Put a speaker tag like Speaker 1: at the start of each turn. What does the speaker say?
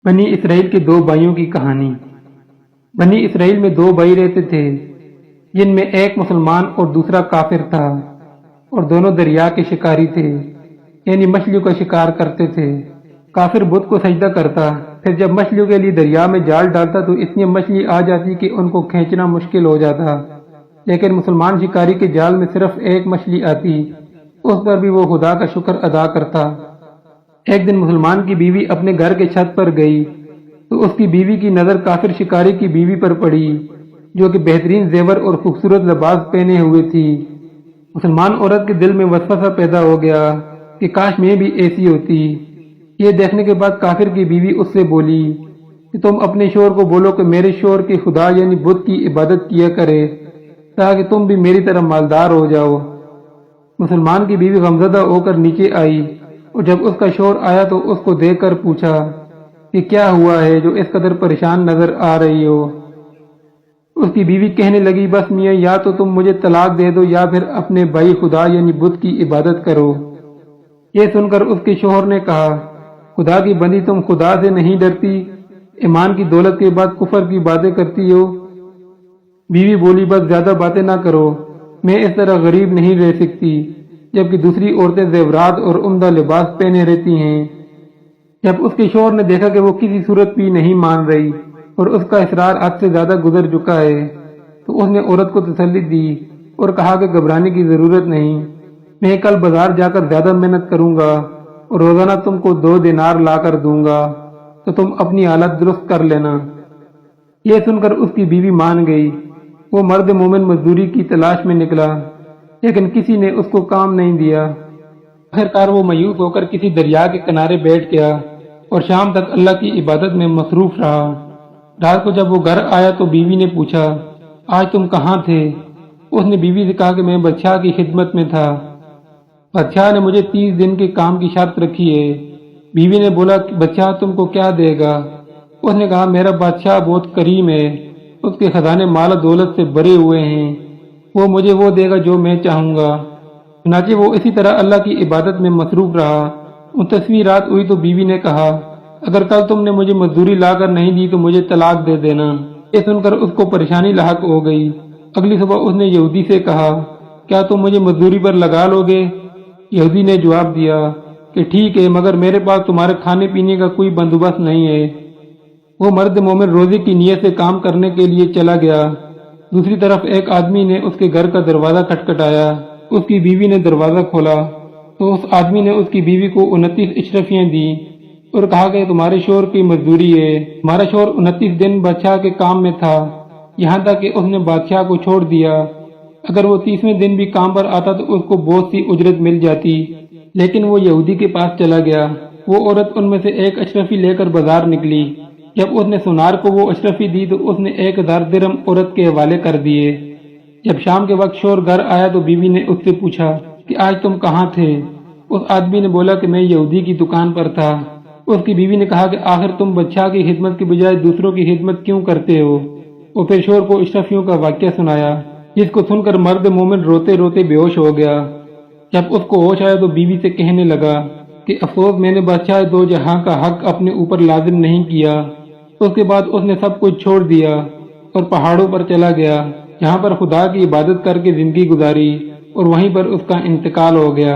Speaker 1: بنی اسرائیل کے دو بھائیوں کی کہانی۔ بنی اسرائیل میں دو بھائی رہتے تھے، جن میں ایک مسلمان اور دوسرا کافر تھا، اور دونوں دریا کے شکاری تھے، یعنی مچھلیوں کا شکار کرتے تھے۔ کافر بت کو سجدہ کرتا، پھر جب مچھلیوں کے لیے دریا میں جال ڈالتا تو اتنی مچھلی آ جاتی کہ ان کو کھینچنا مشکل ہو جاتا، لیکن مسلمان شکاری کے جال میں صرف ایک مچھلی آتی، اس پر بھی وہ خدا کا شکر ادا کرتا۔ ایک دن مسلمان کی بیوی اپنے گھر کے چھت پر گئی تو اس کی بیوی کی نظر کافر شکاری کی بیوی پر پڑی، جو کہ بہترین زیور اور خوبصورت لباس پہنے ہوئے تھی۔ مسلمان عورت کے دل میں وسوسہ پیدا ہو گیا کہ کاش میں بھی ایسی ہوتی۔ یہ دیکھنے کے بعد کافر کی بیوی اس سے بولی کہ تم اپنے شوہر کو بولو کہ میرے شوہر کے خدا یعنی بت کی عبادت کیا کرے، تاکہ تم بھی میری طرح مالدار ہو جاؤ۔ مسلمان کی بیوی غمزدہ ہو کر نیچے آئی، اور جب اس کا شوہر آیا تو اس کو دیکھ کر پوچھا کہ کیا ہوا ہے جو اس قدر پریشان نظر آ رہی ہو۔ اس کی بیوی کہنے لگی، بس میاں، یا تو تم مجھے طلاق دے دو یا پھر اپنے بھائی خدا یعنی بت کی عبادت کرو۔ یہ سن کر اس کے شوہر نے کہا، خدا کی بندی، تم خدا سے نہیں ڈرتی، ایمان کی دولت کے بعد کفر کی باتیں کرتی ہو۔ بیوی بولی، بس زیادہ باتیں نہ کرو، میں اس طرح غریب نہیں رہ سکتی، جبکہ دوسری عورتیں زیورات اور عمدہ لباس پہنے رہتی ہیں۔ جب اس کے شوہر نے دیکھا کہ وہ کسی صورت بھی نہیں مان رہی اور اس کا اصرار حد سے زیادہ گزر چکا ہے، تو اس نے عورت کو تسلی دی اور کہا کہ گھبرانے کی ضرورت نہیں، میں کل بازار جا کر زیادہ محنت کروں گا اور روزانہ تم کو 2 دینار لا کر دوں گا، تو تم اپنی حالت درست کر لینا۔ یہ سن کر اس کی بیوی مان گئی۔ وہ مرد مومن مزدوری کی تلاش میں نکلا، لیکن کسی نے اس کو کام نہیں دیا۔ آخرکار وہ مایوس ہو کر کسی دریا کے کنارے بیٹھ گیا اور شام تک اللہ کی عبادت میں مصروف رہا۔ رات کو جب وہ گھر آیا تو بیوی نے پوچھا، آج تم کہاں تھے؟ اس نے بیوی سے کہا کہ میں بادشاہ کی خدمت میں تھا، بادشاہ نے مجھے 30 دن کے کام کی شرط رکھی ہے۔ بیوی نے بولا، بادشاہ تم کو کیا دے گا؟ اس نے کہا، میرا بادشاہ بہت کریم ہے، اس کے خزانے مال و دولت سے بھرے ہوئے ہیں، وہ مجھے وہ دے گا جو میں چاہوں گا۔ چنانچہ وہ اسی طرح اللہ کی عبادت میں مصروف رہا۔ 29ویں رات ہوئی تو بیوی نے کہا، اگر کل تم نے مجھے مزدوری لا کر نہیں دی تو مجھے طلاق دے دینا۔ یہ سن کر اس کو پریشانی لاحق ہو گئی۔ اگلی صبح اس نے یہودی سے کہا، کیا تم مجھے مزدوری پر لگا لو گے؟ یہودی نے جواب دیا کہ ٹھیک ہے، مگر میرے پاس تمہارے کھانے پینے کا کوئی بندوبست نہیں ہے۔ وہ مرد مومن روزے کی نیت سے کام کرنے کے لیے چلا گیا۔ دوسری طرف ایک آدمی نے اس کے گھر کا دروازہ کھٹکھٹایا۔ اس کی بیوی نے دروازہ کھولا تو اس آدمی نے اس کی بیوی کو 29 اشرفیاں دی اور کہا کہ تمہارے شوہر کی مزدوری ہے۔ ہمارا شوہر 29 دن بادشاہ کے کام میں تھا، یہاں تک کہ اس نے بادشاہ کو چھوڑ دیا۔ اگر وہ 30ویں دن بھی کام پر آتا تو اس کو بہت سی اجرت مل جاتی، لیکن وہ یہودی کے پاس چلا گیا۔ وہ عورت ان میں سے ایک اشرفی لے کر بازار نکلی۔ جب اس نے سونار کو وہ اشرفی دی تو اس نے 1000 درہم عورت کے حوالے کر دیے۔ جب شام کے وقت شوہر گھر آیا تو بیوی نے اس سے پوچھا کہ آج تم کہاں تھے؟ اس آدمی نے بولا کہ میں یہودی کی دکان پر تھا۔ اس کی بیوی نے کہا کہ آخر تم بادشاہ کی خدمت کی بجائے دوسروں کی خدمت کیوں کرتے ہو؟ اور پھر شوہر کو اشرفیوں کا واقعہ سنایا، جس کو سن کر مرد مومن روتے روتے بے ہوش ہو گیا۔ جب اس کو ہوش آیا تو بیوی سے کہنے لگا کہ افسوس، میں نے بادشاہ دو جہاں کا حق اپنے اوپر لازم نہیں کیا۔ اس کے بعد اس نے سب کچھ چھوڑ دیا اور پہاڑوں پر چلا گیا، جہاں پر خدا کی عبادت کر کے زندگی گزاری، اور وہیں پر اس کا انتقال ہو گیا۔